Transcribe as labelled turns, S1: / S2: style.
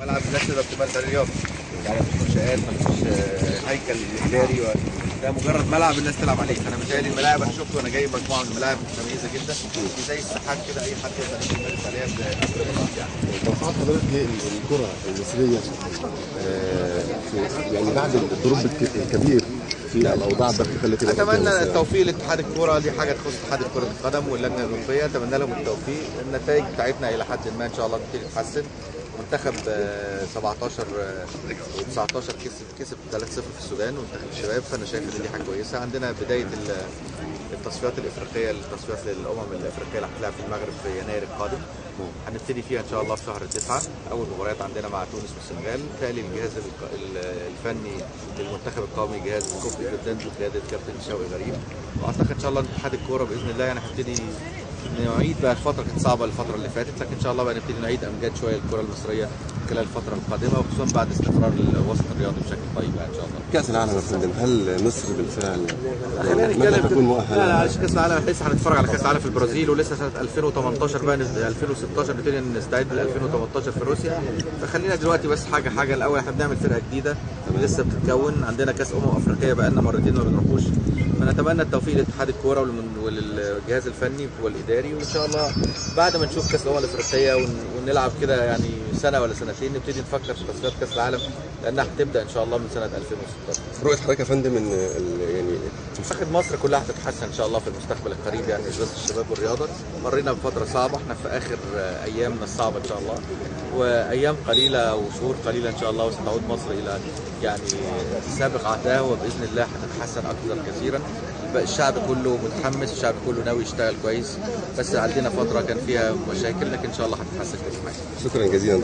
S1: ملعب الناس تقدر تمارس عليه رياضه، يعني مفيش منشآت، مفيش هيكل اداري، ده مجرد ملعب الناس تلعب عليه. فانا متهيألي الملاعب انا شفت وانا جاي مجموعه من الملاعب متميزه جدا، زي الساحات كده اي حد يقدر يمارس عليها بأسر بسيط يعني.
S2: توقعات حضرتك ايه الكره المصريه يعني بعد الدروب الكبير في الاوضاع الداخليه التي
S1: اتمنى التوفيق لاتحاد الكوره، دي حاجه تخص اتحاد كره القدم واللجنه الاوروبيه، اتمنى لهم التوفيق. النتائج بتاعتنا الى حد ما ان شاء الله تبتدي تتحسن. منتخب 17 و19 كسب 3-0 في السودان ومنتخب الشباب، فانا شايف ان دي حاجه كويسه. عندنا بدايه التصفيات الافريقيه، التصفيات للامم الافريقيه اللي هتلعب في المغرب في يناير القادم. هنبتدي فيها ان شاء الله في شهر 9. اول مباريات عندنا مع تونس والسنغال. بالتالي الجهاز الفني للمنتخب القومي جهاز كفء جدا بقياده كابتن شوقي غريب، واعتقد ان شاء الله اتحاد الكوره باذن الله يعني هنبتدي نعيد بقى. الفتره كانت صعبه الفتره اللي فاتت، لكن ان شاء الله بقى نبتدي نعيد امجاد شويه الكره المصريه خلال الفتره القادمه، وخصوصا بعد استقرار الوسط الرياضي بشكل طيب يعني ان شاء الله.
S2: كاس العالم يا فندم، هل مصر بالفعل
S1: خلينا نتكلم
S2: تكون مؤهله؟
S1: لا معلش، كاس العالم لسه هنتفرج على كاس العالم في البرازيل، ولسه سنه 2018 بقى 2016 نبتدي نستعد ل 2018 في روسيا. فخلينا دلوقتي بس حاجه الاول، احنا بنعمل فرقه جديده لسه بتتكون، عندنا كاس افريقيه بقى لنا مرتين ما بنروحوش. فنتمنى التوفيق لاتحاد الكوره وللجهاز الفني والاداري، وان شاء الله بعد ما نشوف كاس الامم الافريقيه ونلعب كده يعني سنه ولا سنتين نبتدي نفكر في تصفيات كاس العالم، لانها هتبدا ان شاء الله من سنه 2016.
S2: رؤيه حضرتك يا فندم ان يعني
S1: اعتقد مصر كلها هتتحسن ان شاء الله في المستقبل القريب، يعني وزاره الشباب والرياضه. مرينا بفتره صعبه، احنا في اخر ايامنا الصعبه ان شاء الله، وايام قليله وشهور قليله ان شاء الله وستعود مصر الى يعني سابق عهدها، وباذن الله هتتحسن اكثر كثيرا. الشعب كله متحمس، الشعب كله ناوي يشتغل كويس، بس عندنا فتره كان فيها مشاكل، لكن ان شاء الله هتتحسن كل حاجه.
S2: شكرا جزيلا.